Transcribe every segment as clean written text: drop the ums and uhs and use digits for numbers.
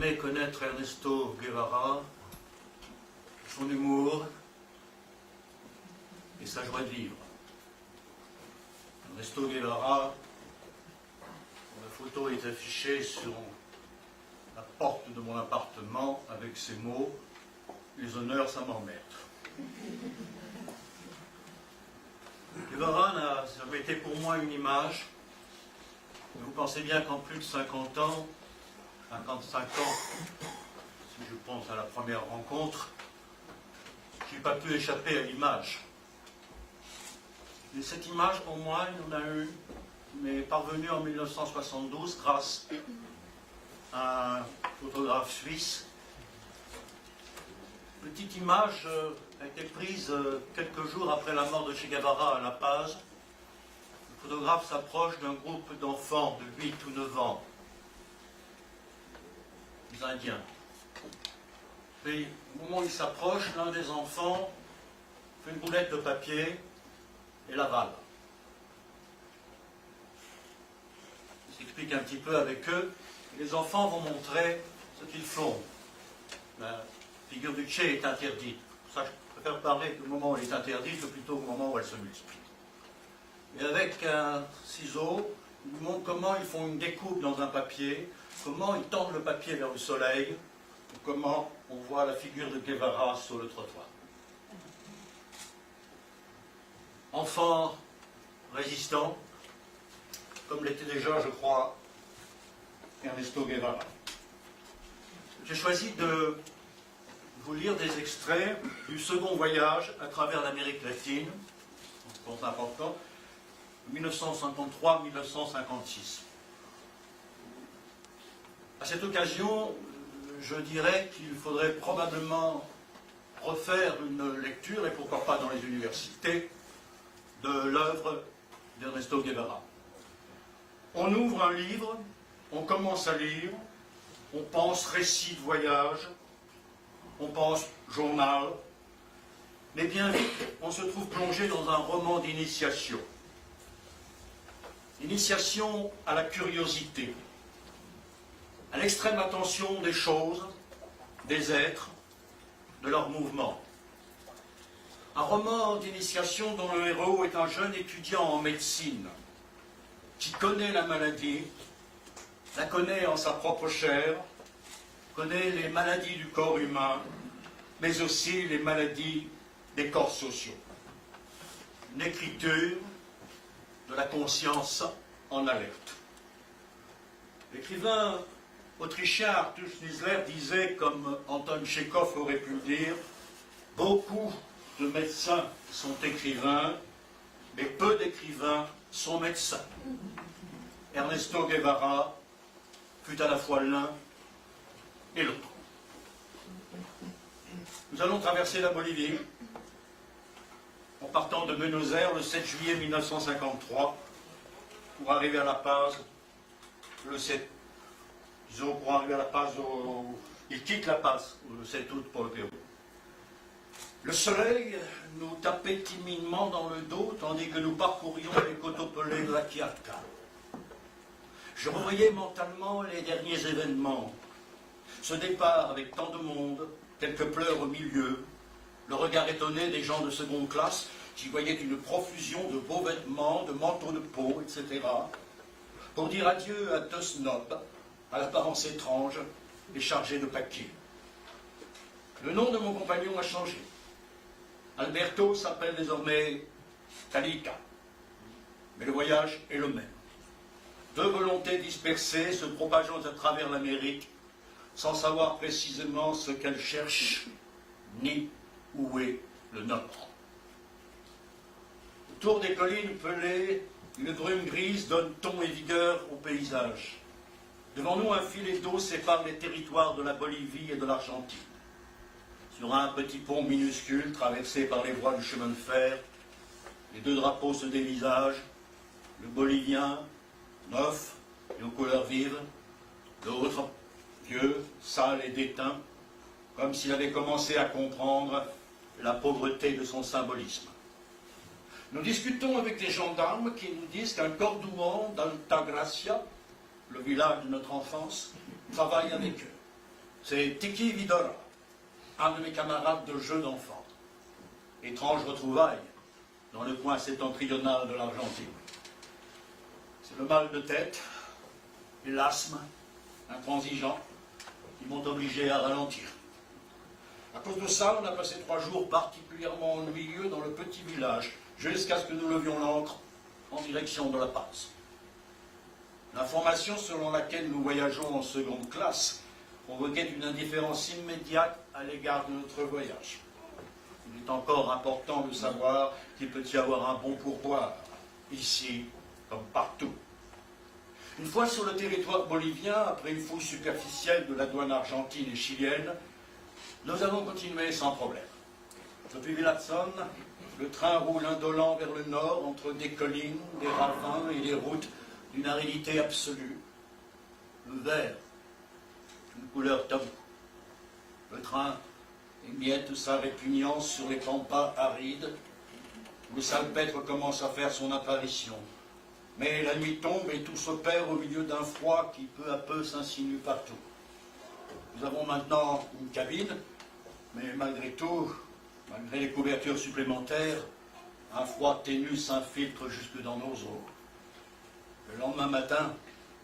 aimé connaître Ernesto Guevara, son humour et sa joie de vivre. Ernesto Guevara, la photo est affichée sur la porte de mon appartement avec ces mots « Les honneurs, ça m'emmerde ». Guevara n'a jamais été pour moi une image. Vous pensez bien qu'en plus de 50 ans, 55 ans, si je pense à la première rencontre, je n'ai pas pu échapper à l'image. Et cette image, pour moi, il en a une, mais parvenue en 1972 grâce à un photographe suisse. Petite image a été prise quelques jours après la mort de Che Guevara à La Paz. Le photographe s'approche d'un groupe d'enfants de 8 ou 9 ans, des Indiens. Et au moment où il s'approche, l'un des enfants fait une boulette de papier et l'avale. Il s'explique un petit peu avec eux. Les enfants vont montrer ce qu'ils font. La figure du Che est interdite. Pour ça, je préfère parler du moment où elle est interdite que plutôt au moment où elle se multiplie. Et avec un ciseau, ils montrent comment ils font une découpe dans un papier, comment ils tendent le papier vers le soleil, et comment on voit la figure de Guevara sur le trottoir. Enfant résistant, comme l'était déjà, je crois, Ernesto Guevara. J'ai choisi de vous lire des extraits du second voyage à travers l'Amérique latine, c'est important, 1953-1956. À cette occasion, je dirais qu'il faudrait probablement refaire une lecture, et pourquoi pas dans les universités, de l'œuvre d'Ernesto Guevara. On ouvre un livre, on commence à lire, on pense récit de voyage, on pense journal, mais bien vite, on se trouve plongé dans un roman d'initiation. Initiation à la curiosité, à l'extrême attention des choses, des êtres, de leurs mouvements. Un roman d'initiation dont le héros est un jeune étudiant en médecine qui connaît la maladie, la connaît en sa propre chair, connaît les maladies du corps humain, mais aussi les maladies des corps sociaux. Une écriture de la conscience en alerte. L'écrivain autrichien Arthur Schnitzler disait, comme Anton Tchekhov aurait pu le dire, beaucoup de médecins sont écrivains, mais peu d'écrivains sont médecins. Ernesto Guevara fut à la fois l'un et l'autre. Nous allons traverser la Bolivie en partant de Buenos Aires le 7 juillet 1953 pour arriver à La Paz le 7. Disons, pour arriver à La Paz, il quitte La Paz le 7 août pour le Pérou. Le soleil nous tapait timidement dans le dos tandis que nous parcourions les coteaux pelés de la Quiaca. Je revoyais mentalement les derniers événements. Ce départ avec tant de monde, quelques pleurs au milieu, le regard étonné des gens de seconde classe qui voyaient une profusion de beaux vêtements, de manteaux de peau, etc. pour dire adieu à deux snobs, à l'apparence étrange et chargés de papier. Le nom de mon compagnon a changé. Alberto s'appelle désormais Talika, mais le voyage est le même. Deux volontés dispersées se propageant à travers l'Amérique sans savoir précisément ce qu'elles cherchent, ni où est le nôtre. Autour des collines pelées, une brume grise donne ton et vigueur au paysage. Devant nous, un filet d'eau sépare les territoires de la Bolivie et de l'Argentine. Sur un petit pont minuscule traversé par les voies du chemin de fer, les deux drapeaux se dévisagent, le bolivien, neuf et aux couleurs vives, l'autre, vieux, sale et déteint, comme s'il avait commencé à comprendre la pauvreté de son symbolisme. Nous discutons avec des gendarmes qui nous disent qu'un cordouan d'Altagracia, le village de notre enfance, travaille avec eux. C'est Tiki Vidora, un de mes camarades de jeu d'enfant. Étrange retrouvaille dans le coin septentrional de l'Argentine. C'est le mal de tête et l'asthme intransigeant qui m'ont obligé à ralentir. À cause de ça, on a passé 3 jours particulièrement ennuyeux dans le petit village, jusqu'à ce que nous levions l'ancre en direction de La Paz. L'information selon laquelle nous voyageons en seconde classe provoquait une indifférence immédiate à l'égard de notre voyage. Il est encore important de savoir qu'il peut y avoir un bon pourboire, ici comme partout. Une fois sur le territoire bolivien, après une fouille superficielle de la douane argentine et chilienne, nous avons continué sans problème. Depuis Villazón, le train roule indolent vers le nord, entre des collines, des ravins et des routes d'une aridité absolue. Le vert, une couleur taboue. Le train émiette sa répugnance sur les pampas arides, où le salpêtre commence à faire son apparition. Mais la nuit tombe et tout s'opère au milieu d'un froid qui peu à peu s'insinue partout. Nous avons maintenant une cabine, mais malgré tout, malgré les couvertures supplémentaires, un froid ténu s'infiltre jusque dans nos os. Le lendemain matin,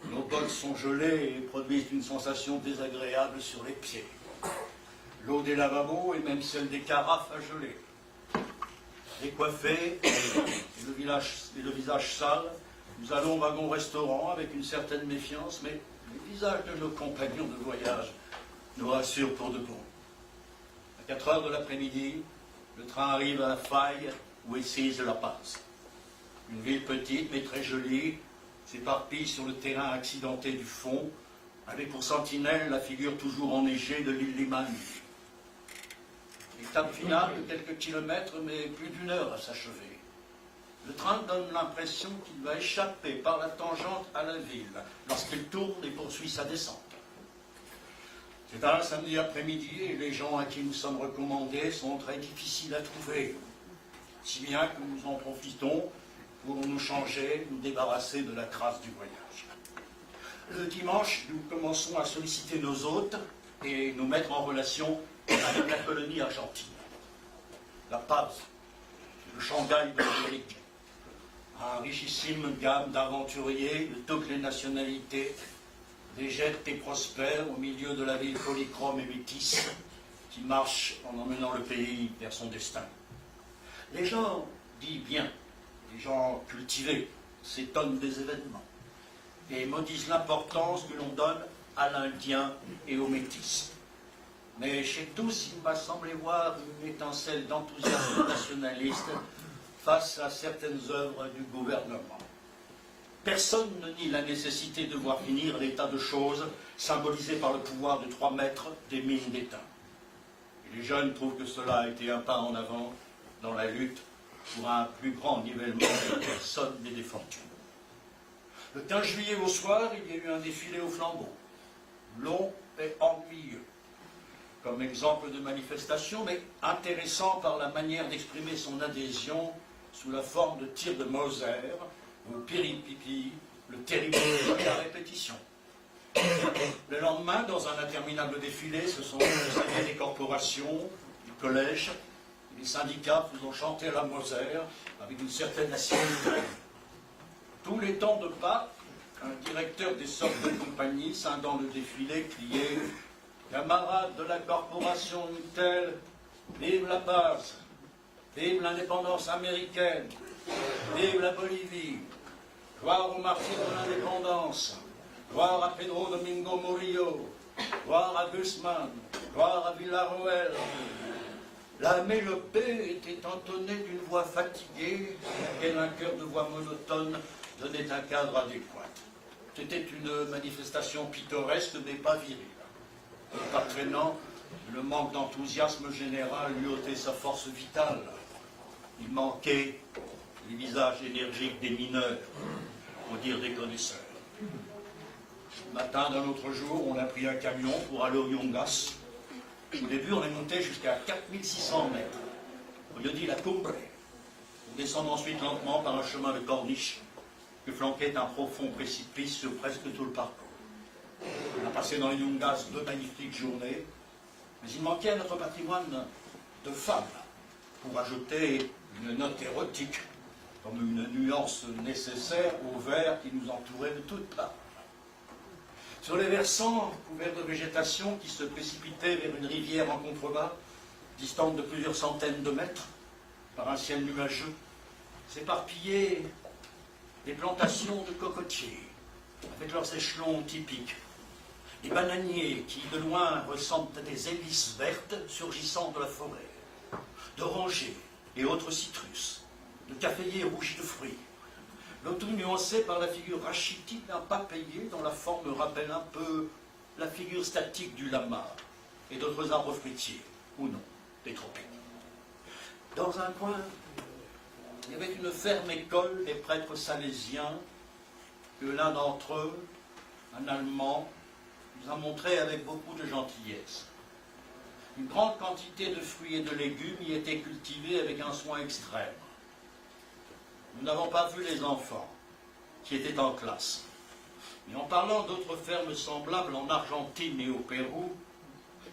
nos bottes sont gelées et produisent une sensation désagréable sur les pieds. L'eau des lavabos et même celle des carafes a gelé. Décoiffés et le visage sale, nous allons au wagon-restaurant avec une certaine méfiance, mais les visages de nos compagnons de voyage nous rassurent pour de bon. À 4 heures de l'après-midi, le train arrive à la faille où est sise La Paz. Une ville petite mais très jolie s'éparpille sur le terrain accidenté du fond, avec pour sentinelle la figure toujours enneigée de l'île Limani. Étape finale de quelques kilomètres, mais plus d'1 heure à s'achever. Le train donne l'impression qu'il va échapper par la tangente à la ville lorsqu'il tourne et poursuit sa descente. C'est un samedi après-midi et les gens à qui nous sommes recommandés sont très difficiles à trouver, si bien que nous en profitons pour nous changer, nous débarrasser de la crasse du voyage. Le dimanche, nous commençons à solliciter nos hôtes et nous mettre en relation avec la colonie argentine. La Paz, le Shanghai de l'Amérique. Un richissime gamme d'aventuriers de toutes les nationalités, végète et prospère au milieu de la ville polychrome et métisse qui marche en emmenant le pays vers son destin. Les gens disent bien, les gens cultivés s'étonnent des événements et maudissent l'importance que l'on donne à l'Indien et au métis. Mais chez tous, il m'a semblé voir une étincelle d'enthousiasme nationaliste face à certaines œuvres du gouvernement. Personne ne nie la nécessité de voir finir l'état de choses symbolisé par le pouvoir de 3 maîtres des mines d'État. Et les jeunes trouvent que cela a été un pas en avant dans la lutte pour un plus grand nivellement des personnes et des fortunes. Le 15 juillet au soir, il y a eu un défilé au flambeau, long et ennuyeux, comme exemple de manifestation, mais intéressant par la manière d'exprimer son adhésion sous la forme de tirs de Mauser, ou piripipi, le terrible jeu de la répétition. Le lendemain, dans un interminable défilé, se sont présentés des corporations, du collège, des syndicats faisant chanter la Mauser avec une certaine assiduité. Tous les temps de pas, un directeur des sortes de compagnie, scindant le défilé, criait « Camarades de la corporation Intel, vive la Paz, vive l'indépendance américaine, vive la Bolivie, gloire aux martyrs de l'indépendance, gloire à Pedro Domingo Murillo, gloire à Guzman, gloire à Villarroel. » La mélopée était entonnée d'une voix fatiguée, à laquelle un chœur de voix monotone donnait un cadre adéquat. C'était une manifestation pittoresque, mais pas virile. Par traînant, le manque d'enthousiasme général lui ôtait sa force vitale. Il manquait les visages énergiques des mineurs, pour dire des connaisseurs. Le matin d'un autre jour, on a pris un camion pour aller au Yungas. Au début, on est monté jusqu'à 4600 mètres. On lui a dit la Cumbre. On descend ensuite lentement par un chemin de corniche que flanquait un profond précipice sur presque tout le parcours. On a passé dans les Yungas 2 magnifiques journées, mais il manquait à notre patrimoine de femmes pour ajouter une note érotique, comme une nuance nécessaire aux vers qui nous entouraient de toutes parts. Sur les versants couverts de végétation qui se précipitaient vers une rivière en contrebas, distante de plusieurs centaines de mètres, par un ciel nuageux, s'éparpillaient des plantations de cocotiers, avec leurs échelons typiques, des bananiers qui, de loin, ressemblent à des hélices vertes surgissant de la forêt, d'orangers et autres citrus, de caféiers rougis de fruits, le tout nuancé par la figure rachitique d'un papayé dont la forme rappelle un peu la figure statique du lama et d'autres arbres fruitiers, ou non, des tropiques. Dans un coin, il y avait une ferme école des prêtres salésiens que l'un d'entre eux, un Allemand, nous a montré avec beaucoup de gentillesse. Une grande quantité de fruits et de légumes y était cultivée avec un soin extrême. Nous n'avons pas vu les enfants, qui étaient en classe. Mais en parlant d'autres fermes semblables en Argentine et au Pérou,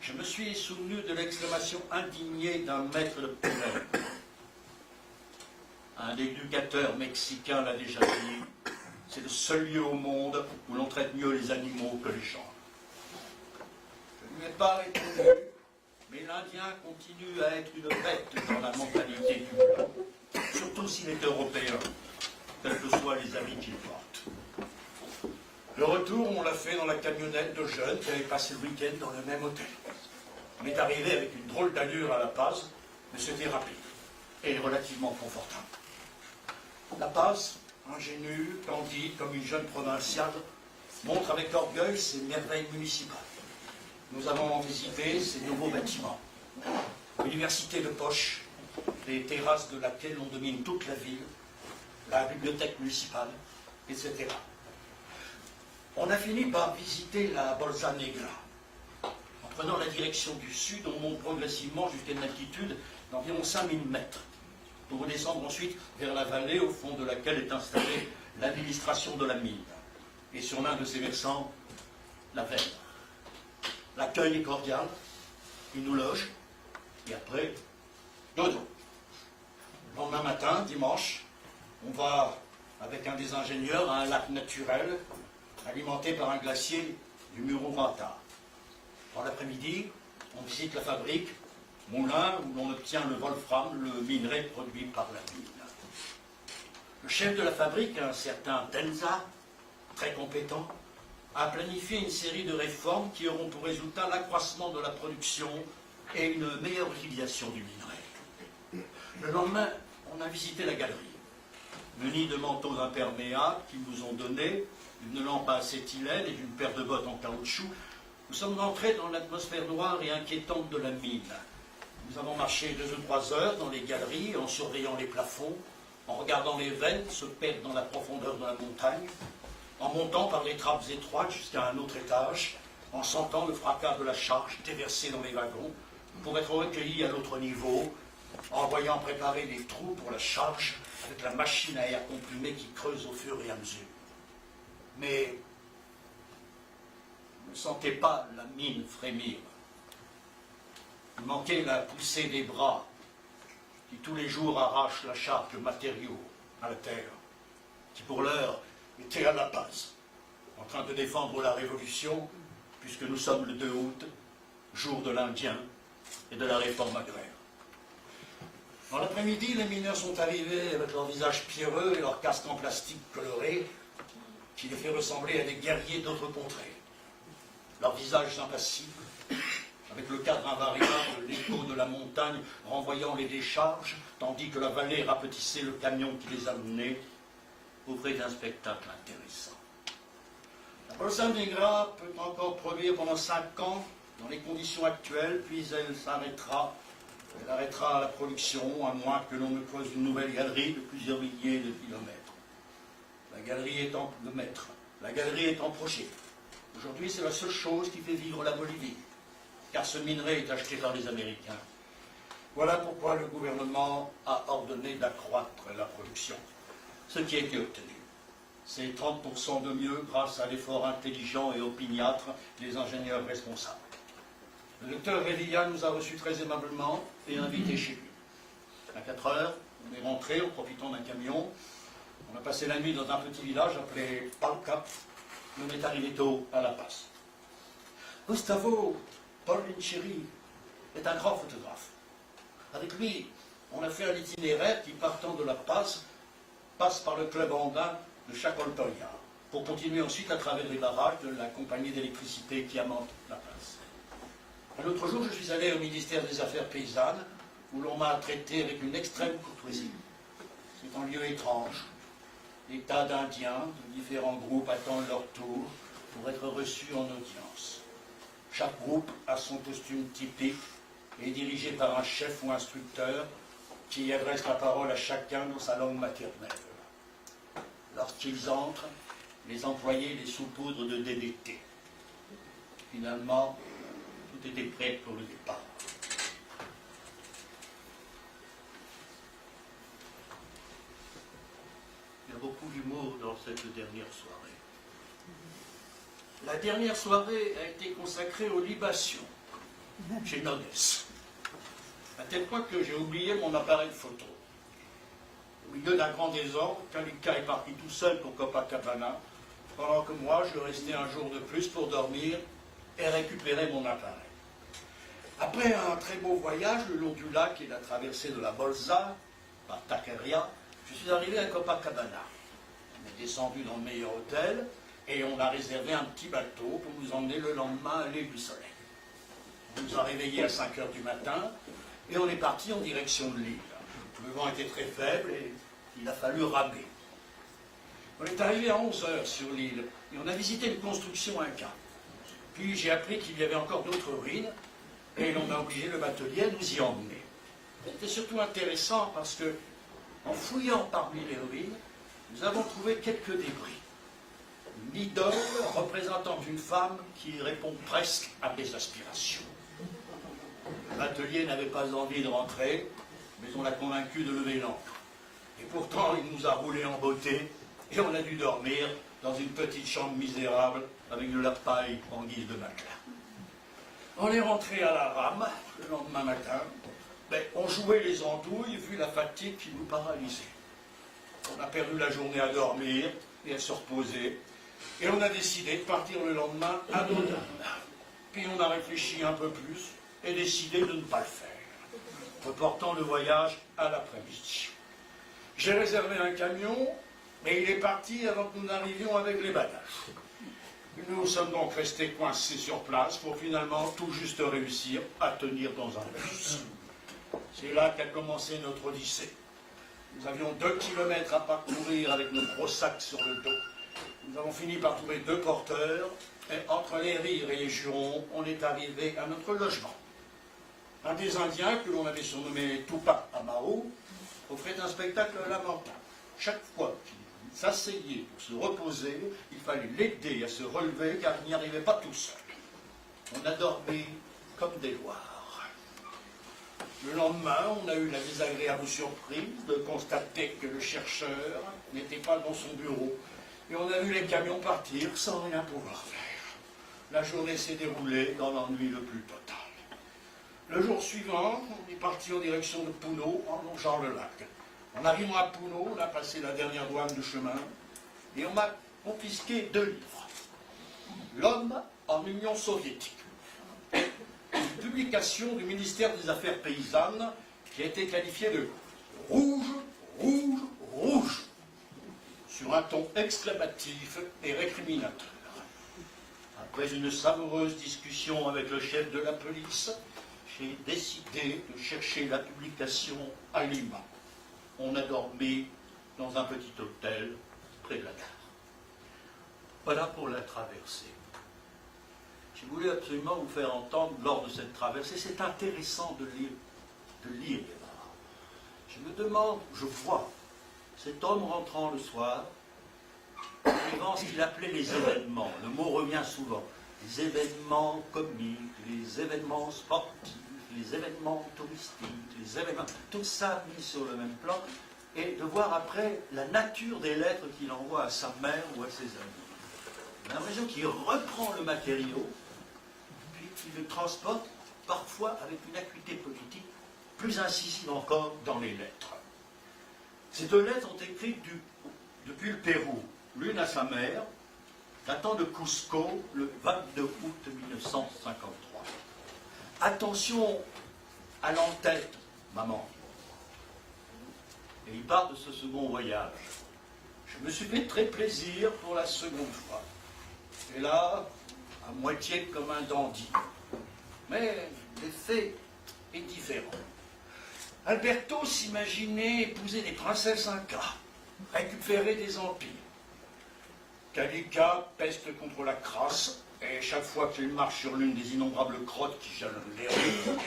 je me suis souvenu de l'exclamation indignée d'un maître de primaire. Un éducateur mexicain l'a déjà dit, c'est le seul lieu au monde où l'on traite mieux les animaux que les gens. Je ne lui ai pas répondu, mais l'Indien continue à être une bête dans la mentalité du blanc, surtout s'il est européen, quels que soient les habits qu'il porte. Le retour, on l'a fait dans la camionnette de jeunes qui avaient passé le week-end dans le même hôtel. On est arrivé avec une drôle d'allure à La Paz, mais c'était rapide et relativement confortable. La Paz, ingénue, candide comme une jeune provinciale, montre avec orgueil ses merveilles municipales. Nous avons visité ces nouveaux bâtiments. L'université de poche, les terrasses de laquelle on domine toute la ville, la bibliothèque municipale, etc. On a fini par visiter la Bolsa Negra. En prenant la direction du sud, on monte progressivement jusqu'à une altitude d'environ 5000 mètres, pour redescendre ensuite vers la vallée au fond de laquelle est installée l'administration de la mine. Et sur l'un de ses versants, la veine. L'accueil est cordial, ils nous logent, et après, dodo. Le lendemain matin, dimanche, on va avec un des ingénieurs à un lac naturel alimenté par un glacier du Mururata. Dans l'après-midi, on visite la fabrique, moulin où l'on obtient le wolfram, le minerai produit par la mine. Le chef de la fabrique, un certain Tenza, très compétent, a planifié une série de réformes qui auront pour résultat l'accroissement de la production et une meilleure utilisation du minerai. Le lendemain, on a visité la galerie. Munis de manteaux imperméables qu'ils nous ont donnés, d'une lampe à acétylène et d'une paire de bottes en caoutchouc, nous sommes entrés dans l'atmosphère noire et inquiétante de la mine. Nous avons marché 2 ou 3 heures dans les galeries en surveillant les plafonds, en regardant les veines se perdre dans la profondeur de la montagne, en montant par les trappes étroites jusqu'à un autre étage, en sentant le fracas de la charge déversée dans les wagons, pour être recueillis à l'autre niveau, en voyant préparer des trous pour la charge avec la machine à air comprimé qui creuse au fur et à mesure. Mais ne sentez pas la mine frémir. Il manquait la poussée des bras qui tous les jours arrachent la charge de matériaux à la terre, qui pour l'heure était à La Paz, en train de défendre la révolution, puisque nous sommes le 2 août, jour de l'Indien et de la réforme agraire. Dans l'après-midi, les mineurs sont arrivés avec leur visage pierreux et leur casque en plastique coloré, qui les fait ressembler à des guerriers d'autres contrées. Leurs visages impassibles, avec le cadre invariable de l'écho de la montagne renvoyant les décharges, tandis que la vallée rapetissait le camion qui les amenait, offrait un spectacle intéressant. La Bolsa Negra peut encore produire pendant 5 ans dans les conditions actuelles, puis elle s'arrêtera. Elle arrêtera la production, à moins que l'on ne creuse une nouvelle galerie de plusieurs milliers de kilomètres. La galerie est en projet. Aujourd'hui, c'est la seule chose qui fait vivre la Bolivie, car ce minerai est acheté par les Américains. Voilà pourquoi le gouvernement a ordonné d'accroître la production, ce qui a été obtenu. C'est 30% de mieux grâce à l'effort intelligent et opiniâtre des ingénieurs responsables. Le docteur Révilla nous a reçus très aimablement et invités chez lui. À 4 heures, on est rentré en profitant d'un camion. On a passé la nuit dans un petit village appelé Palca. On est arrivé tôt à La Paz. Gustavo Porlinciri est un grand photographe. Avec lui, on a fait un itinéraire qui, partant de La Paz, passe par le club andin de Chacoltoya, pour continuer ensuite à travers les barrages de la compagnie d'électricité qui amante La Paz. Un autre jour, je suis allé au ministère des Affaires paysannes, où l'on m'a traité avec une extrême courtoisie. C'est un lieu étrange. Des tas d'Indiens de différents groupes attendent leur tour pour être reçus en audience. Chaque groupe a son costume typique et est dirigé par un chef ou instructeur qui adresse la parole à chacun dans sa langue maternelle. Lorsqu'ils entrent, les employés les saupoudrent de DDT. Finalement, tout était prêt pour le départ. Il y a beaucoup d'humour dans cette dernière soirée. La dernière soirée a été consacrée aux libations, chez Nones. À tel point que j'ai oublié mon appareil photo. Au milieu d'un grand désordre, Kalika est parti tout seul pour Copacabana, pendant que moi, je restais un jour de plus pour dormir et récupérer mon appareil. Après un très beau voyage le long du lac et la traversée de la Bolsa, par Taqueria, je suis arrivé à Copacabana. On est descendu dans le meilleur hôtel et on a réservé un petit bateau pour nous emmener le lendemain à l'île du Soleil. On nous a réveillés à 5 heures du matin et on est parti en direction de l'île. Le vent était très faible et il a fallu ramer. On est arrivé à 11 heures sur l'île et on a visité une construction inca. Puis j'ai appris qu'il y avait encore d'autres ruines et l'on a obligé le batelier à nous y emmener. C'était surtout intéressant parce que, en fouillant parmi les ruines, nous avons trouvé quelques débris. Une idole représentant une femme qui répond presque à mes aspirations. Le batelier n'avait pas envie de rentrer, mais on l'a convaincu de lever l'ancre. Et pourtant, il nous a roulé en beauté et on a dû dormir dans une petite chambre misérable avec de la paille en guise de matelas. On est rentré à la rame le lendemain matin. Mais on jouait les andouilles vu la fatigue qui nous paralysait. On a perdu la journée à dormir et à se reposer. Et on a décidé de partir le lendemain à dos d'âne. Puis on a réfléchi un peu plus et décidé de ne pas le faire, reportant le voyage à l'après-midi. J'ai réservé un camion, mais il est parti avant que nous n'arrivions avec les bagages. Nous sommes donc restés coincés sur place pour finalement tout juste réussir à tenir dans un bus. C'est là qu'a commencé notre odyssée. Nous avions 2 kilomètres à parcourir avec nos gros sacs sur le dos. Nous avons fini par trouver 2 porteurs, et entre les rires et les jurons, on est arrivé à notre logement. Un des Indiens, que l'on avait surnommé Tupac Amaru, offrait un spectacle lamentable. Chaque fois qu'il s'asseyait pour se reposer, il fallait l'aider à se relever car il n'y arrivait pas tout seul. On a dormi comme des loirs. Le lendemain, on a eu la désagréable surprise de constater que le chercheur n'était pas dans son bureau. Et on a vu les camions partir sans rien pouvoir faire. La journée s'est déroulée dans l'ennui le plus total. Le jour suivant, on est parti en direction de Puno en longeant le lac. En arrivant à Puno, on a passé la dernière douane du chemin et on m'a confisqué 2 livres. L'homme en Union soviétique. Une publication du ministère des Affaires paysannes qui a été qualifiée de rouge, rouge, rouge, sur un ton exclamatif et récriminateur. Après une savoureuse discussion avec le chef de la police, j'ai décidé de chercher la publication à Lima. On a dormi dans un petit hôtel près de la gare. Voilà pour la traversée. J'ai voulu absolument vous faire entendre lors de cette traversée. C'est intéressant de lire les paroles. Je me demande, je vois cet homme rentrant le soir, vivant ce qu'il appelait les événements. Le mot revient souvent. Les événements comiques, les événements sportifs, les événements touristiques, les événements, tout ça mis sur le même plan. et de voir après la nature des lettres qu'il envoie à sa mère ou à ses amis. On a l'impression qu'il reprend le matériau, puis qu'il le transporte, parfois avec une acuité politique plus incisive encore dans les lettres. Ces deux lettres ont écrites depuis le Pérou, l'une à sa mère, datant de Cusco, le 22 août 1953. Attention à l'entête, maman. Et il part de ce second voyage. Je me suis fait très plaisir pour la seconde fois. Et là, à moitié comme un dandy. Mais l'effet est différent. Alberto s'imaginait épouser des princesses incas, récupérer des empires. Calica peste contre la crasse, et chaque fois qu'il marche sur l'une des innombrables crottes qui jalonnent les rues,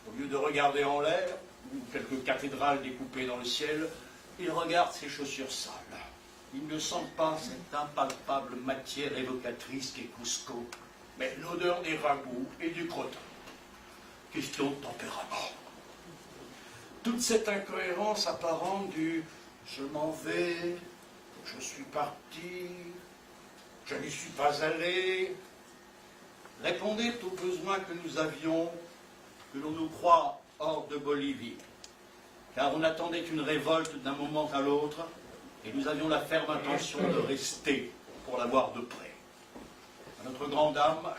au lieu de regarder en l'air, ou quelques cathédrales découpées dans le ciel, il regarde ses chaussures sales. Il ne sent pas cette impalpable matière évocatrice qu'est Cusco, mais l'odeur des ragoûts et du crottin. Question de tempérament. Toute cette incohérence apparente du « je m'en vais »,« je suis parti »,« je n'y suis pas allé », répondait aux besoins que nous avions, que l'on nous croit hors de Bolivie, car on attendait une révolte d'un moment à l'autre, et nous avions la ferme intention de rester pour la voir de près. À notre grande âme,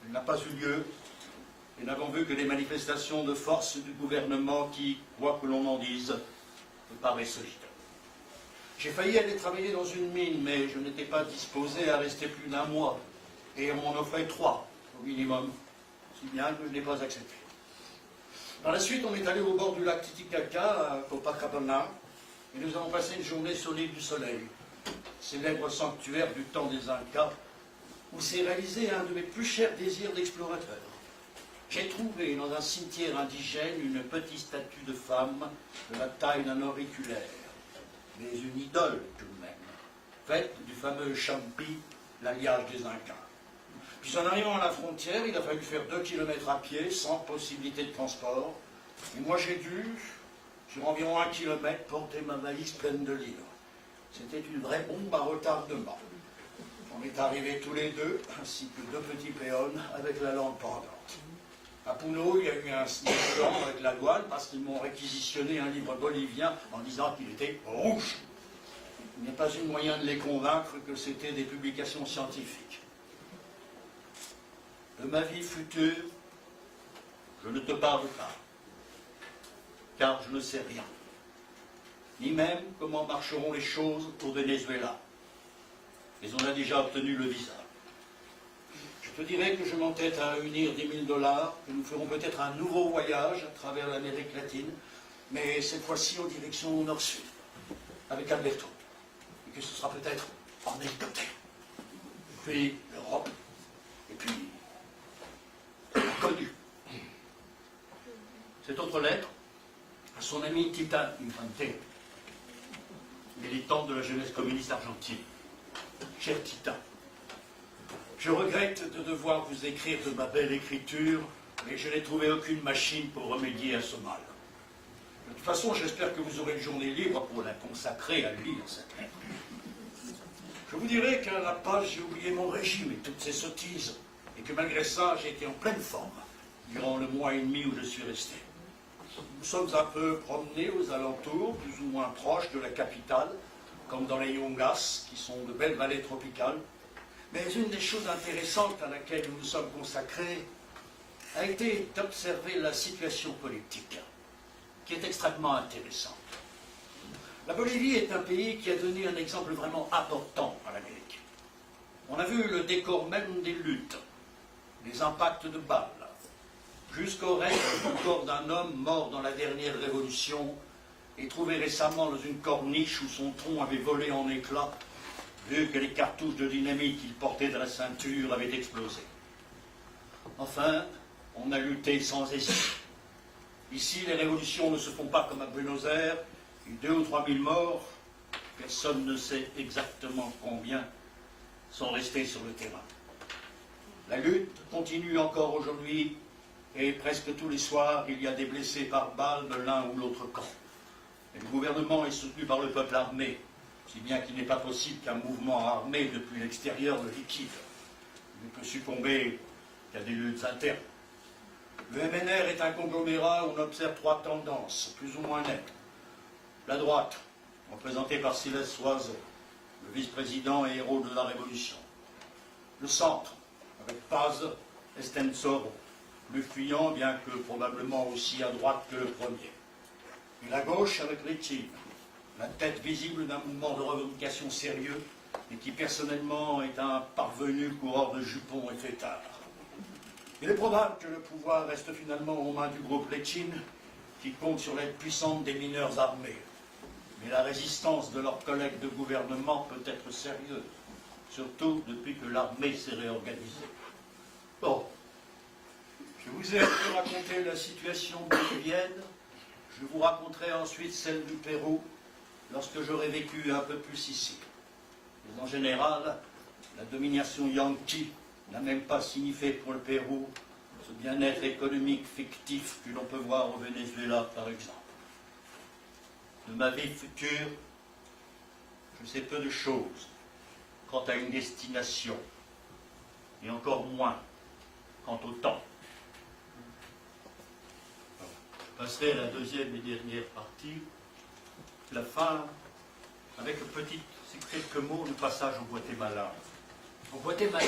elle n'a pas eu lieu, et n'avons vu que des manifestations de force du gouvernement qui, quoi que l'on en dise, me paraît solide. J'ai failli aller travailler dans une mine, mais je n'étais pas disposé à rester plus d'un mois, et on m'en offrait 3 au minimum, si bien que je n'ai pas accepté. Par la suite, on est allé au bord du lac Titicaca, à Copacabana, et nous avons passé une journée sur l'île du Soleil, célèbre sanctuaire du temps des Incas, où s'est réalisé un de mes plus chers désirs d'explorateur. J'ai trouvé dans un cimetière indigène une petite statue de femme de la taille d'un auriculaire, mais une idole tout de même, faite du fameux champi, l'alliage des Incas. Puis en arrivant à la frontière, il a fallu faire 2 kilomètres à pied, sans possibilité de transport, et moi j'ai dû, sur environ 1 kilomètre, porter ma valise pleine de livres. C'était une vraie bombe à retardement. On est arrivés tous les deux, ainsi que 2 petits péons, avec la lampe pendante. À Puno, il y a eu un incident avec la douane parce qu'ils m'ont réquisitionné un livre bolivien en disant qu'il était rouge. Il n'est pas eu moyen de les convaincre que c'était des publications scientifiques. De ma vie future, je ne te parle pas, car je ne sais rien, ni même comment marcheront les choses au Venezuela. Mais on a déjà obtenu le visa. Je te dirais que je m'entête à réunir 10 000 $, que nous ferons peut-être un nouveau voyage à travers l'Amérique latine, mais cette fois-ci en direction nord-sud, avec Alberto, et que ce sera peut-être en hélicoptère. Puis l'Europe, et puis l'inconnu. Cette autre lettre, à son ami Tita Infante, militante de la jeunesse communiste argentine. Chère Tita, je regrette de devoir vous écrire de ma belle écriture, mais je n'ai trouvé aucune machine pour remédier à ce mal. De toute façon, j'espère que vous aurez une journée libre pour la consacrer à lire cette lettre. Je vous dirai qu'à la page, j'ai oublié mon régime et toutes ces sottises, et que malgré ça, j'ai été en pleine forme durant le mois et demi où je suis resté. Nous sommes un peu promenés aux alentours, plus ou moins proches de la capitale, comme dans les Yungas, qui sont de belles vallées tropicales. Mais une des choses intéressantes à laquelle nous nous sommes consacrés a été d'observer la situation politique, qui est extrêmement intéressante. La Bolivie est un pays qui a donné un exemple vraiment important à l'Amérique. On a vu le décor même des luttes, les impacts de balles, jusqu'au reste du corps d'un homme mort dans la dernière révolution et trouvé récemment dans une corniche où son tronc avait volé en éclats, vu que les cartouches de dynamite qu'il portait dans la ceinture avaient explosé. Enfin, on a lutté sans hésiter. Ici, les révolutions ne se font pas comme à Buenos Aires, 2 ou 3 000 morts, personne ne sait exactement combien sont restés sur le terrain. La lutte continue encore aujourd'hui, et presque tous les soirs, il y a des blessés par balle de l'un ou l'autre camp. Et le gouvernement est soutenu par le peuple armé, si bien qu'il n'est pas possible qu'un mouvement armé depuis l'extérieur le liquide. Il ne peut succomber qu'à des luttes internes. Le MNR est un conglomérat où on observe trois tendances, plus ou moins nettes. La droite, représentée par Sylvestre Soiseau, le vice-président et héros de la Révolution. Le centre, avec Paz Estenssoro, plus fuyant, bien que probablement aussi à droite que le premier. Et la gauche, avec Letchine, la tête visible d'un mouvement de revendication sérieux, et qui personnellement est un parvenu coureur de jupons et fêtards. Il est probable que le pouvoir reste finalement aux mains du groupe Letchine, qui compte sur l'aide puissante des mineurs armés. Mais la résistance de leurs collègues de gouvernement peut être sérieuse, surtout depuis que l'armée s'est réorganisée. Bon, je vous ai un peu raconté la situation bolivienne, je vous raconterai ensuite celle du Pérou, lorsque j'aurai vécu un peu plus ici. Mais en général, la domination yankee n'a même pas signifié pour le Pérou ce bien-être économique fictif que l'on peut voir au Venezuela, par exemple. De ma vie future, je sais peu de choses quant à une destination, et encore moins quant au temps. Je passerai à la deuxième et dernière partie, la fin, avec quelques mots du passage au Guatemala. Au Guatemala,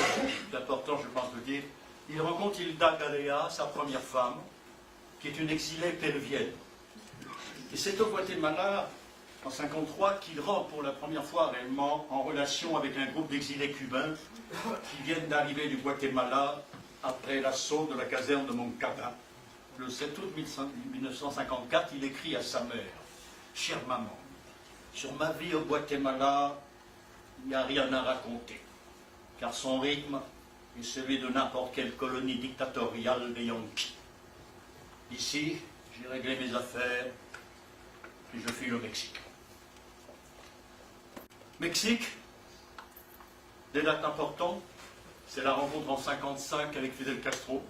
c'est important, je pense, de dire, il rencontre Hilda Galea, sa première femme, qui est une exilée péruvienne. Et c'est au Guatemala, en 1953, qu'il rentre pour la première fois réellement en relation avec un groupe d'exilés cubains qui viennent d'arriver du Guatemala après l'assaut de la caserne de Moncada. Le 7 août 1954, il écrit à sa mère, « Chère maman, sur ma vie au Guatemala, il n'y a rien à raconter, car son rythme est celui de n'importe quelle colonie dictatoriale des Yankees. Ici, j'ai réglé mes affaires, et je fuis le Mexique. » Mexique, des dates importantes, c'est la rencontre en 1955 avec Fidel Castro,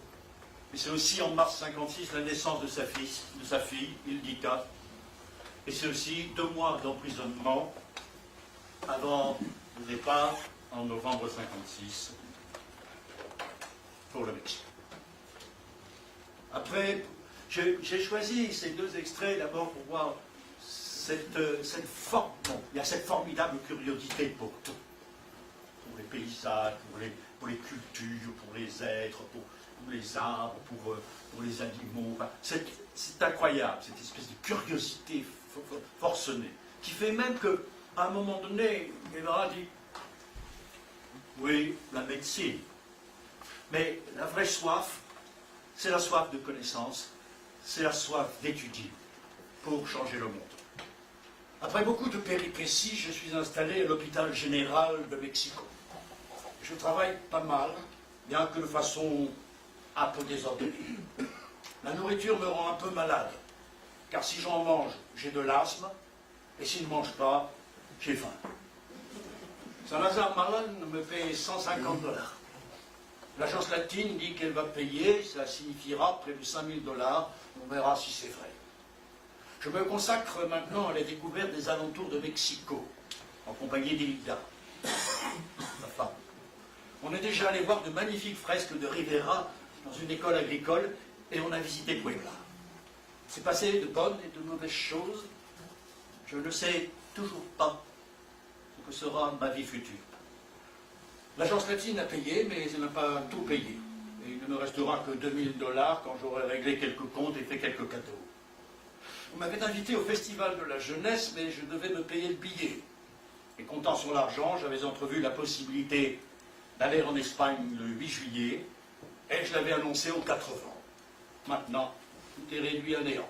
mais c'est aussi en mars 1956 la naissance de sa fille, Hildita, et c'est aussi 2 mois d'emprisonnement avant le départ en novembre 1956 pour le Mexique. Après, j'ai choisi ces 2 extraits d'abord pour voir il y a cette formidable curiosité pour tout. Pour les paysages, pour les cultures, pour les êtres, pour les arbres, pour les animaux. Enfin, c'est incroyable, cette espèce de curiosité forcenée, qui fait même qu'à un moment donné, Guevara dit « Oui, la médecine, mais la vraie soif, c'est la soif de connaissance, c'est la soif d'étudier pour changer le monde. » Après beaucoup de péripéties, je suis installé à l'hôpital général de Mexico. Je travaille pas mal, bien que de façon un peu désordonnée. La nourriture me rend un peu malade, car si j'en mange, j'ai de l'asthme, et si je ne mange pas, j'ai faim. Saint-Lazare Malan me paye $150. L'agence latine dit qu'elle va payer, ça signifiera près de $5000, on verra si c'est vrai. Je me consacre maintenant à la découverte des alentours de Mexico, en compagnie d'Hilda, ma femme. On est déjà allé voir de magnifiques fresques de Rivera dans une école agricole et on a visité Puebla. C'est passé de bonnes et de mauvaises choses. Je ne sais toujours pas ce que sera ma vie future. L'agence latine a payé, mais elle n'a pas tout payé. Et il ne me restera que $2000 quand j'aurai réglé quelques comptes et fait quelques cadeaux. On m'avait invité au Festival de la Jeunesse, mais je devais me payer le billet. Et comptant sur l'argent, j'avais entrevu la possibilité d'aller en Espagne le 8 juillet, et je l'avais annoncé aux 4 vents. Maintenant, tout est réduit à néant.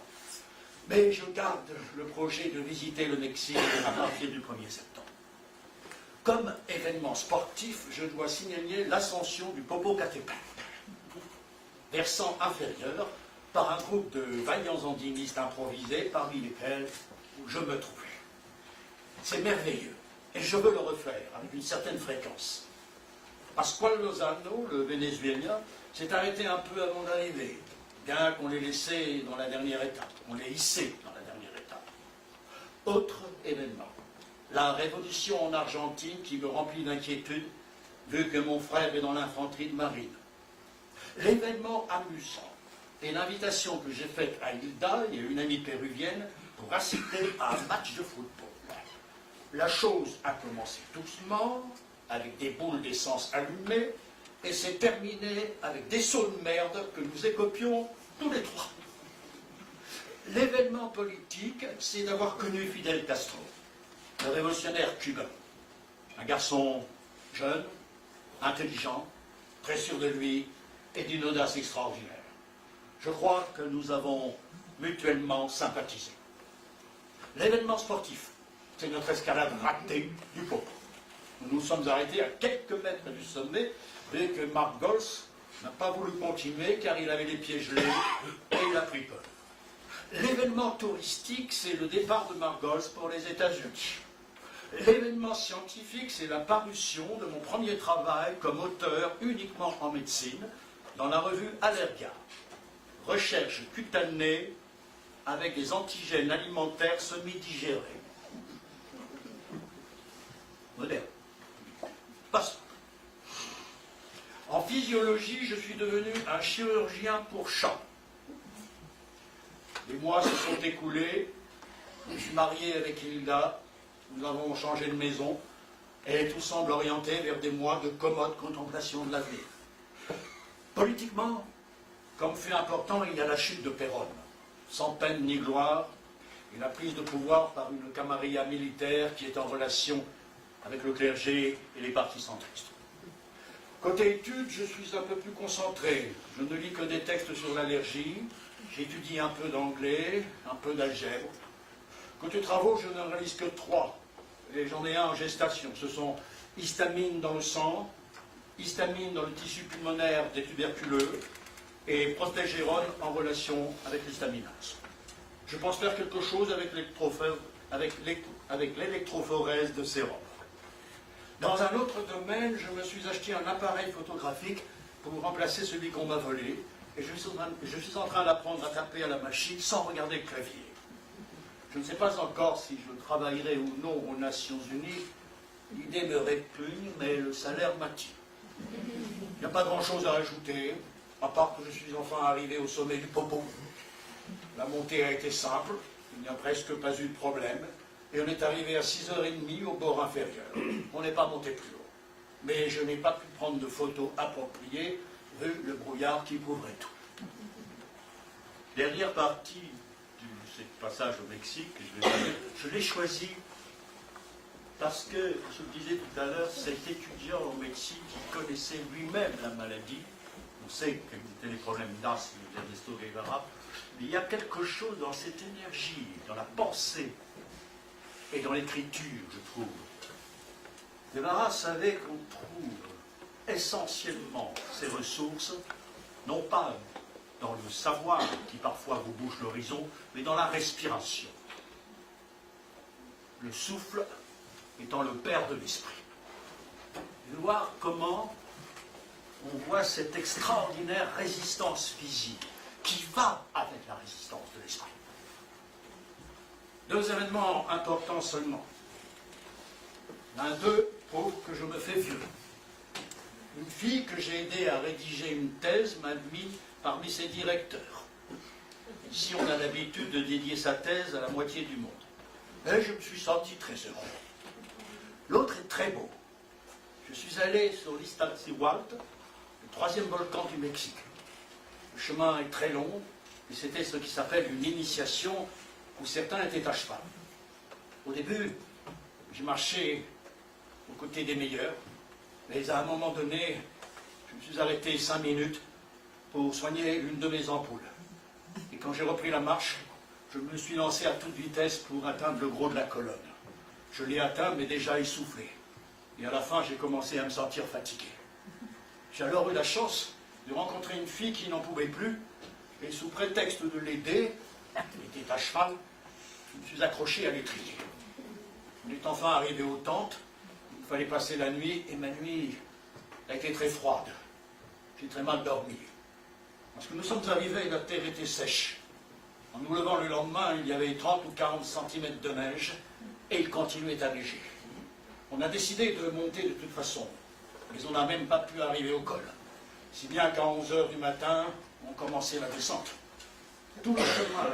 Mais je garde le projet de visiter le Mexique à partir du 1er septembre. Comme événement sportif, je dois signaler l'ascension du Popocatépetl, versant inférieur, par un groupe de vaillants andinistes improvisés, parmi lesquels je me trouvais. C'est merveilleux, et je veux le refaire avec une certaine fréquence. Pascual Lozano, le Vénézuélien, s'est arrêté un peu avant d'arriver, bien qu'on l'ait laissé dans la dernière étape, on l'ait hissé dans la dernière étape. Autre événement, la révolution en Argentine qui me remplit d'inquiétude, vu que mon frère est dans l'infanterie de marine. L'événement amusant est l'invitation que j'ai faite à Hilda et une amie péruvienne pour assister à un match de football. La chose a commencé doucement, avec des boules d'essence allumées, et s'est terminée avec des sauts de merde que nous écopions tous les trois. L'événement politique, c'est d'avoir connu Fidel Castro, le révolutionnaire cubain. Un garçon jeune, intelligent, très sûr de lui et d'une audace extraordinaire. Je crois que nous avons mutuellement sympathisé. L'événement sportif, c'est notre escalade ratée du Popo. Nous nous sommes arrêtés à quelques mètres du sommet, dès que Mark Gols n'a pas voulu continuer car il avait les pieds gelés et il a pris peur. L'événement touristique, c'est le départ de Mark Gols pour les États-Unis. L'événement scientifique, c'est la parution de mon premier travail comme auteur uniquement en médecine dans la revue Allergia. Recherche cutanée avec des antigènes alimentaires semi-digérés. Moderne. Passons. En physiologie, je suis devenu un chirurgien pour chats. Les mois se sont écoulés, je suis marié avec Hilda, nous avons changé de maison, et tout semble orienté vers des mois de commode contemplation de l'avenir. Politiquement, comme fait important, il y a la chute de Péronne, sans peine ni gloire, et la prise de pouvoir par une camarilla militaire qui est en relation avec le clergé et les partis centristes. Côté études, je suis un peu plus concentré. Je ne lis que des textes sur l'allergie, j'étudie un peu d'anglais, un peu d'algèbre. Côté travaux, je n'en réalise que 3, et j'en ai un en gestation. Ce sont histamine dans le sang, histamine dans le tissu pulmonaire des tuberculeux, et protégérone en relation avec l'histaminase. Je pense faire quelque chose avec l'électrophorèse de sérum. Dans un autre domaine, je me suis acheté un appareil photographique pour remplacer celui qu'on m'a volé, et je suis en train d'apprendre à taper à la machine sans regarder le clavier. Je ne sais pas encore si je travaillerai ou non aux Nations Unies. L'idée me répugne, mais le salaire m'attire. Il n'y a pas grand-chose à rajouter, à part que je suis enfin arrivé au sommet du Popo. La montée a été simple, il n'y a presque pas eu de problème, et on est arrivé à 6h30 au bord inférieur. On n'est pas monté plus haut. Mais je n'ai pas pu prendre de photos appropriées, vu le brouillard qui couvrait tout. Dernière partie de ce passage au Mexique, je l'ai choisi parce que, je le disais tout à l'heure, cet étudiant au Mexique qui connaissait lui-même la maladie, on sait quels étaient les problèmes d'asthme d'Ernesto Guevara, mais il y a quelque chose dans cette énergie, dans la pensée et dans l'écriture, je trouve. Guevara savait qu'on trouve essentiellement ses ressources, non pas dans le savoir qui parfois vous bouche l'horizon, mais dans la respiration. Le souffle étant le père de l'esprit. De voir comment on voit cette extraordinaire résistance physique qui va avec la résistance de l'esprit. 2 événements importants seulement. L'un d'eux prouve que je me fais vieux. Une fille que j'ai aidé à rédiger une thèse m'a mis parmi ses directeurs. Ici, on a l'habitude de dédier sa thèse à la moitié du monde. Et je me suis senti très heureux. L'autre est très beau. Je suis allé sur l'Iztaccíhuatl, le 3e volcan du Mexique. Le chemin est très long, et c'était ce qui s'appelle une initiation où certains étaient à cheval. Au début, j'ai marché aux côtés des meilleurs, mais à un moment donné, je me suis arrêté 5 minutes pour soigner une de mes ampoules. Et quand j'ai repris la marche, je me suis lancé à toute vitesse pour atteindre le gros de la colonne. Je l'ai atteint, mais déjà essoufflé. Et à la fin, j'ai commencé à me sentir fatigué. J'ai alors eu la chance de rencontrer une fille qui n'en pouvait plus, et sous prétexte de l'aider, elle était à cheval, je me suis accroché à l'étrier. On est enfin arrivé aux tentes, il fallait passer la nuit, et ma nuit a été très froide. J'ai très mal dormi. Parce que nous sommes arrivés et la terre était sèche. En nous levant le lendemain, il y avait 30 ou 40 cm de neige et il continuait à neiger. On a décidé de monter de toute façon, mais on n'a même pas pu arriver au col. Si bien qu'à 11 h du matin, on commençait la descente. Tout le chemin,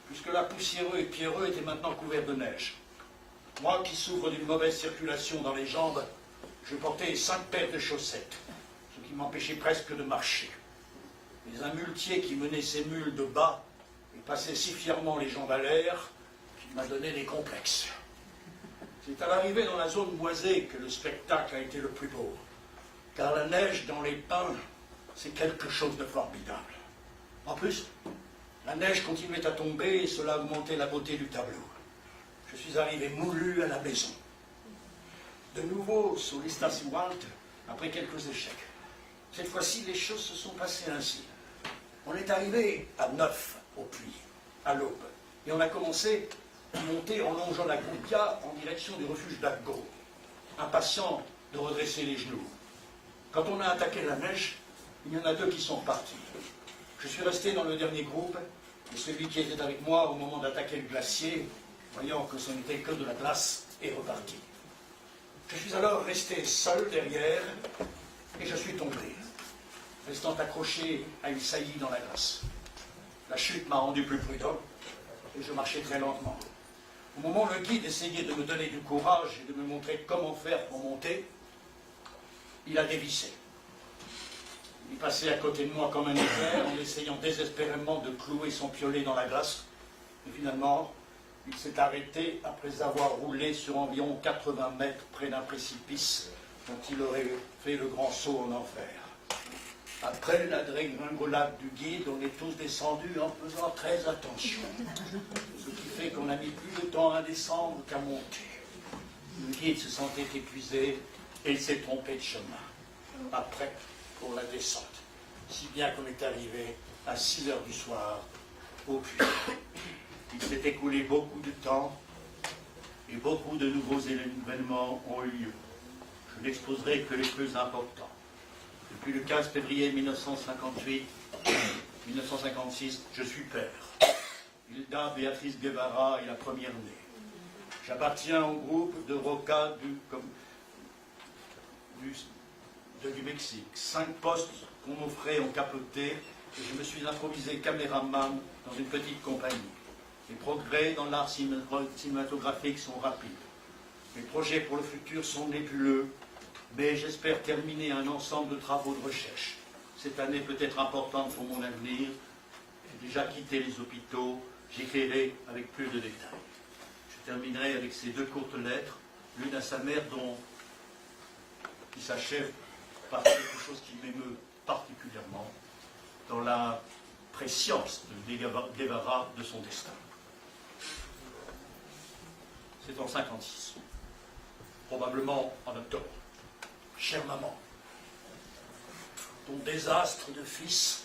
puisque la poussiéreux et pierreux était maintenant couvert de neige. Moi qui souffre d'une mauvaise circulation dans les jambes, je portais 5 paires de chaussettes, ce qui m'empêchait presque de marcher. Mais un muletier qui menait ses mules de bas et passait si fièrement les jambes à l'air qu'il m'a donné des complexes. C'est à l'arrivée dans la zone boisée que le spectacle a été le plus beau, car la neige dans les pins, c'est quelque chose de formidable. En plus, la neige continuait à tomber et cela augmentait la beauté du tableau. Je suis arrivé moulu à la maison. De nouveau sur les Stasiwalt, après quelques échecs. Cette fois-ci, les choses se sont passées ainsi. On est arrivé à 9 au puits, à l'aube, et on a commencé à monter en longeant la Goupia en direction du refuge d'Aggo, impatient de redresser les genoux. Quand on a attaqué la neige, il y en a 2 qui sont partis. Je suis resté dans le dernier groupe, et celui qui était avec moi au moment d'attaquer le glacier, voyant que ce n'était que de la glace, est reparti. Je suis alors resté seul derrière, et je suis tombé, restant accroché à une saillie dans la glace. La chute m'a rendu plus prudent, et je marchais très lentement. Au moment où le guide essayait de me donner du courage et de me montrer comment faire pour monter, il a dévissé. Il passait à côté de moi comme un éclair en essayant désespérément de clouer son piolet dans la glace. Et finalement, il s'est arrêté après avoir roulé sur environ 80 mètres près d'un précipice dont il aurait fait le grand saut en enfer. Après la dégringolade du guide, on est tous descendus en faisant très attention. Ce qui fait qu'on a mis plus de temps à descendre qu'à monter. Le guide se sentait épuisé et il s'est trompé de chemin. Après, pour la descente. Si bien qu'on est arrivé à 6 h du soir au puits. Il s'est écoulé beaucoup de temps et beaucoup de nouveaux événements ont eu lieu. Je n'exposerai que les plus importants. Depuis le 15 février 1956, je suis père. Hilda Béatrice Guevara est la première née. J'appartiens au groupe de Roca du Mexique. 5 postes qu'on m'offrait ont capoté et je me suis improvisé caméraman dans une petite compagnie. Les progrès dans l'art cinématographique sont rapides. Mes projets pour le futur sont nébuleux, mais j'espère terminer un ensemble de travaux de recherche. Cette année peut être importante pour mon avenir. J'ai déjà quitté les hôpitaux, j'écrirai avec plus de détails. Je terminerai avec ces 2 courtes lettres, l'une à sa mère qui s'achève par quelque chose qui m'émeut particulièrement dans la préscience de Guevara de son destin. C'est en 56, probablement en octobre. Chère maman, ton désastre de fils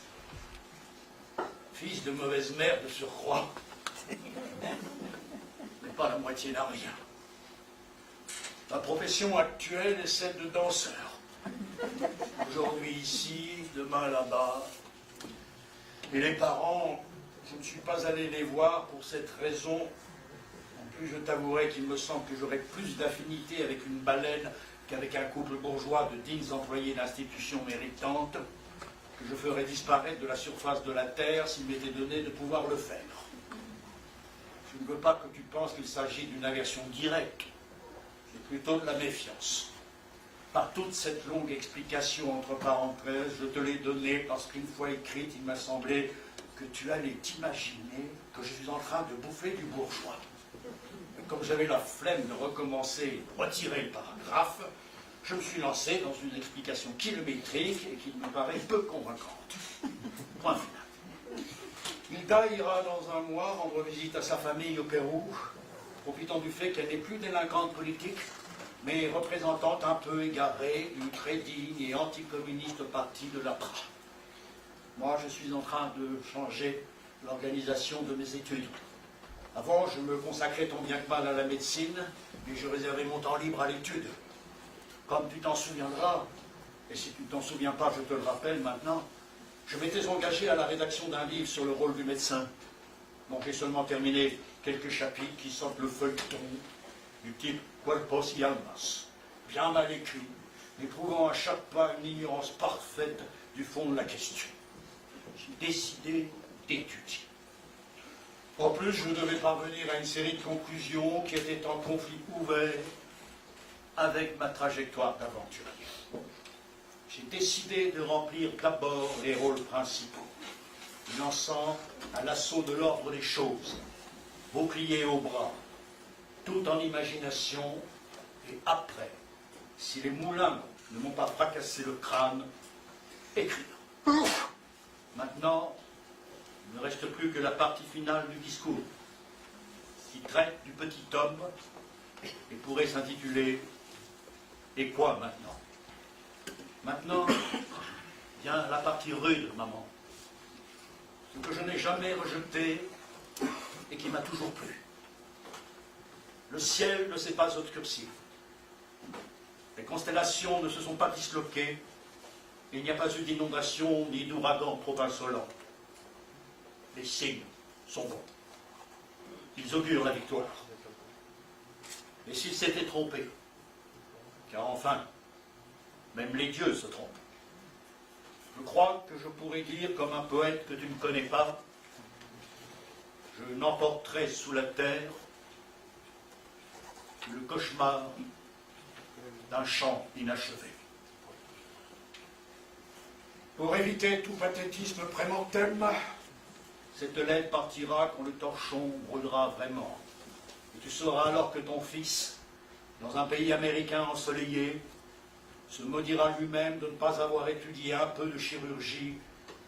de mauvaise mère de surcroît, n'est pas la moitié d'un rien. Ma profession actuelle est celle de danseur. Aujourd'hui ici, demain là-bas. Et les parents, je ne suis pas allé les voir pour cette raison. En plus, je t'avouerai qu'il me semble que j'aurais plus d'affinité avec une baleine qu'avec un couple bourgeois de dignes employés d'institutions méritantes, que je ferais disparaître de la surface de la terre s'il m'était donné de pouvoir le faire. Je ne veux pas que tu penses qu'il s'agit d'une aversion directe, c'est plutôt de la méfiance. Par toute cette longue explication entre parenthèses, je te l'ai donnée parce qu'une fois écrite, il m'a semblé que tu allais t'imaginer que je suis en train de bouffer du bourgeois. Et comme j'avais la flemme de recommencer et de retirer le paragraphe, je me suis lancé dans une explication kilométrique et qui me paraît peu convaincante. Point final. Hilda ira dans un mois rendre visite à sa famille au Pérou, profitant du fait qu'elle n'est plus délinquante politique, mais représentante un peu égarée du très digne et anticommuniste parti de l'APRA. Moi, je suis en train de changer l'organisation de mes études. Avant, je me consacrais tant bien que mal à la médecine, et je réservais mon temps libre à l'étude. Comme tu t'en souviendras, et si tu ne t'en souviens pas, je te le rappelle maintenant, je m'étais engagé à la rédaction d'un livre sur le rôle du médecin. Bon, j'ai seulement terminé quelques chapitres qui sortent le feuilleton du type Cuerpos y Almas, bien mal écrit, éprouvant à chaque pas une ignorance parfaite du fond de la question. J'ai décidé d'étudier. En plus, je devais parvenir à une série de conclusions qui étaient en conflit ouvert avec ma trajectoire d'aventurier. J'ai décidé de remplir d'abord les rôles principaux, lançant à l'assaut de l'ordre des choses, bouclier au bras, tout en imagination, et après, si les moulins ne m'ont pas fracassé le crâne, écrire. Maintenant, il ne reste plus que la partie finale du discours, qui traite du petit homme et pourrait s'intituler « Et quoi maintenant ?» Maintenant vient la partie rude, maman. Ce que je n'ai jamais rejeté et qui m'a toujours plu. Le ciel ne s'est pas obscurci. Les constellations ne se sont pas disloquées. Il n'y a pas eu d'inondation ni d'ouragan trop insolent. Les signes sont bons. Ils augurent la victoire. Et s'ils s'étaient trompés, car enfin, même les dieux se trompent, je crois que je pourrais dire, comme un poète que tu ne connais pas, je n'emporterai sous la terre le cauchemar d'un chant inachevé. Pour éviter tout pathétisme prémortem, cette lettre partira quand le torchon brûlera vraiment. Et tu sauras alors que ton fils, dans un pays américain ensoleillé, se maudira lui-même de ne pas avoir étudié un peu de chirurgie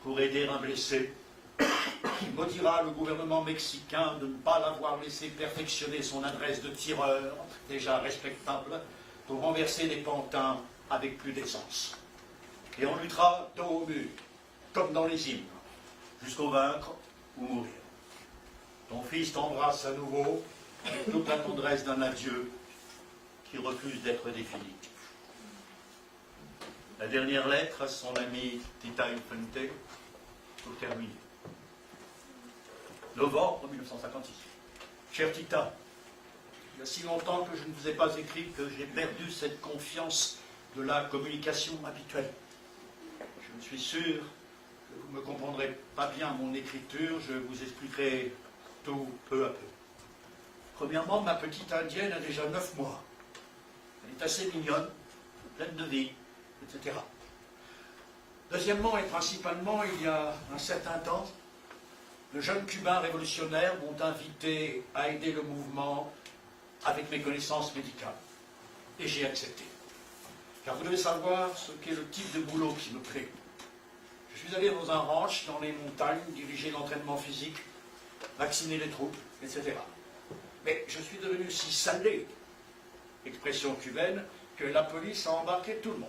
pour aider un blessé. Il maudira le gouvernement mexicain de ne pas l'avoir laissé perfectionner son adresse de tireur, déjà respectable, pour renverser des pantins avec plus d'aisance. Et on luttera dos au mur, comme dans les hymnes, jusqu'au vaincre ou mourir. Ton fils t'embrasse à nouveau, avec toute la tendresse d'un adieu qui refuse d'être définitif. La dernière lettre à son ami Tita Infante pour terminer. Novembre 1956. Chère Tita, il y a si longtemps que je ne vous ai pas écrit que j'ai perdu cette confiance de la communication habituelle. Je suis sûr que vous ne me comprendrez pas bien mon écriture, je vous expliquerai tout peu à peu. Premièrement, ma petite indienne a déjà 9 mois. Elle est assez mignonne, pleine de vie, etc. Deuxièmement et principalement, il y a un certain temps, de jeunes Cubains révolutionnaires m'ont invité à aider le mouvement avec mes connaissances médicales. Et j'ai accepté. Car vous devez savoir ce qu'est le type de boulot qui me plaît. Je suis allé dans un ranch dans les montagnes, diriger l'entraînement physique, vacciner les troupes, etc. Mais je suis devenu si salé, expression cubaine, que la police a embarqué tout le monde.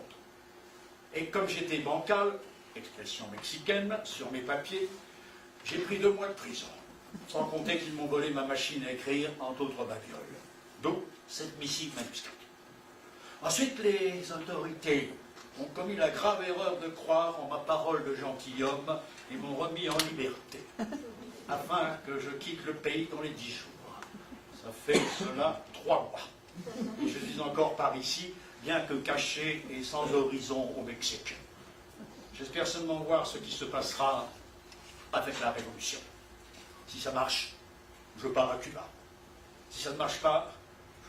Et comme j'étais bancal, expression mexicaine, sur mes papiers, j'ai pris 2 mois de prison, sans compter qu'ils m'ont volé ma machine à écrire, entre autres babioles. D'où cette missive manuscrite. Ensuite, les autorités ont commis la grave erreur de croire en ma parole de gentilhomme et m'ont remis en liberté, afin que je quitte le pays dans les 10 jours. Ça fait cela 3 mois. Et je suis encore par ici, bien que caché et sans horizon au Mexique. J'espère seulement voir ce qui se passera avec la Révolution. Si ça marche, je pars à Cuba. Si ça ne marche pas,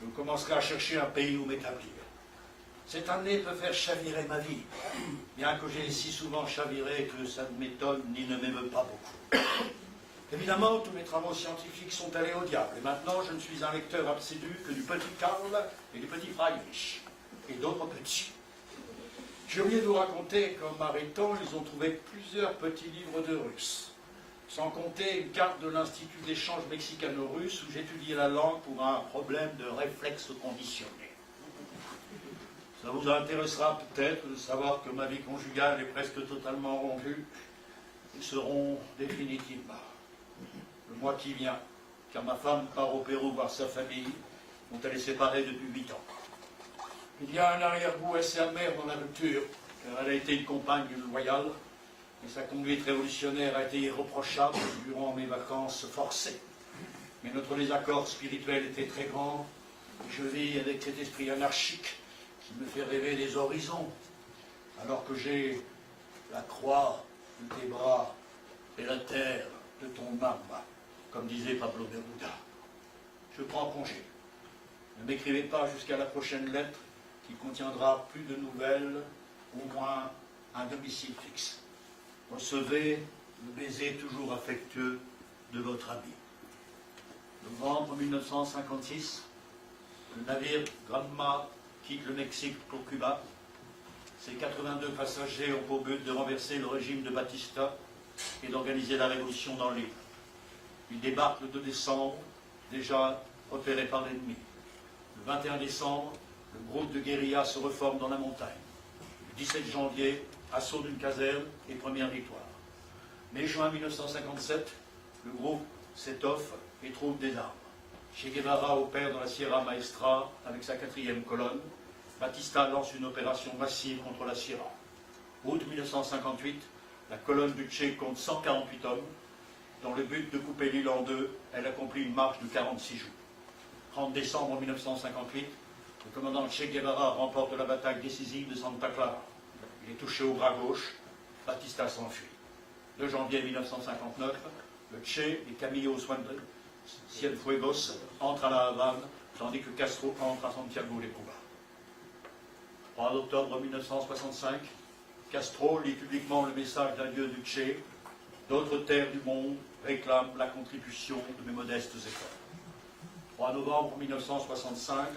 je commencerai à chercher un pays où m'établir. Cette année peut faire chavirer ma vie, bien que j'ai si souvent chaviré que ça ne m'étonne ni ne m'émeut pas beaucoup. Évidemment, tous mes travaux scientifiques sont allés au diable, et maintenant je ne suis un lecteur absolu que du petit Karl et du petit Friedrich, et d'autres petits. J'ai oublié de vous raconter qu'en m'arrêtant, ils ont trouvé plusieurs petits livres de russe, sans compter une carte de l'Institut d'échange mexicano-russe où j'étudiais la langue pour un problème de réflexe conditionné. Ça vous intéressera peut-être de savoir que ma vie conjugale est presque totalement rompue. Ils seront définitivement le mois qui vient, car ma femme part au Pérou voir sa famille, dont elle est séparée depuis 8 ans. Il y a un arrière-goût assez amer dans la rupture, car elle a été une compagne loyale, et sa conduite révolutionnaire a été irréprochable durant mes vacances forcées. Mais notre désaccord spirituel était très grand. Je vis avec cet esprit anarchique qui me fait rêver des horizons, alors que j'ai la croix de tes bras et la terre de ton âme, comme disait Pablo Neruda. Je prends congé. Ne m'écrivez pas jusqu'à la prochaine lettre qui contiendra plus de nouvelles, au moins un domicile fixe. Recevez le baiser toujours affectueux de votre ami. Novembre 1956, le navire Granma quitte le Mexique pour Cuba. Ses 82 passagers ont pour but de renverser le régime de Batista et d'organiser la révolution dans l'île. Ils débarquent le 2 décembre, déjà repérés par l'ennemi. Le 21 décembre, le groupe de guérilla se reforme dans la montagne. Le 17 janvier, assaut d'une caserne et première victoire. Mai-juin 1957, le groupe s'étoffe et trouve des armes. Che Guevara opère dans la Sierra Maestra avec sa 4e colonne. Batista lance une opération massive contre la Sierra. Août 1958, la colonne du Che compte 148 hommes. Dans le but de couper l'île en deux, elle accomplit une marche de 46 jours. 30 décembre 1958, le commandant Che Guevara remporte la bataille décisive de Santa Clara. Il est touché au bras gauche, Batista s'enfuit. 2 janvier 1959, le Che et Camillo Cienfuegos entrent à la Havane, tandis que Castro entre à Santiago de Cuba. 3 octobre 1965, Castro lit publiquement le message d'adieu du Che. D'autres terres du monde réclament la contribution de mes modestes efforts. 3 novembre 1965,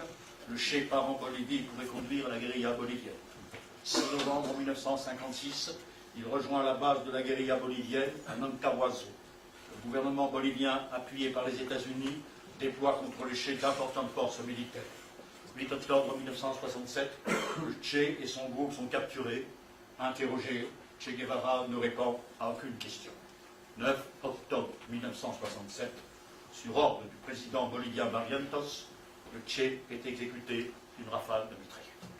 le Che part en Bolivie pour reconduire la guérilla bolivienne. 6 novembre 1956, il rejoint la base de la guérilla bolivienne à Nancahuazo. Le gouvernement bolivien, appuyé par les États-Unis, déploie contre le Che d'importantes forces militaires. 8 octobre 1967, le Che et son groupe sont capturés. Interrogé, Che Guevara ne répond à aucune question. 9 octobre 1967, sur ordre du président bolivien Barrientos, le Che est exécuté d'une rafale de mitraillettes.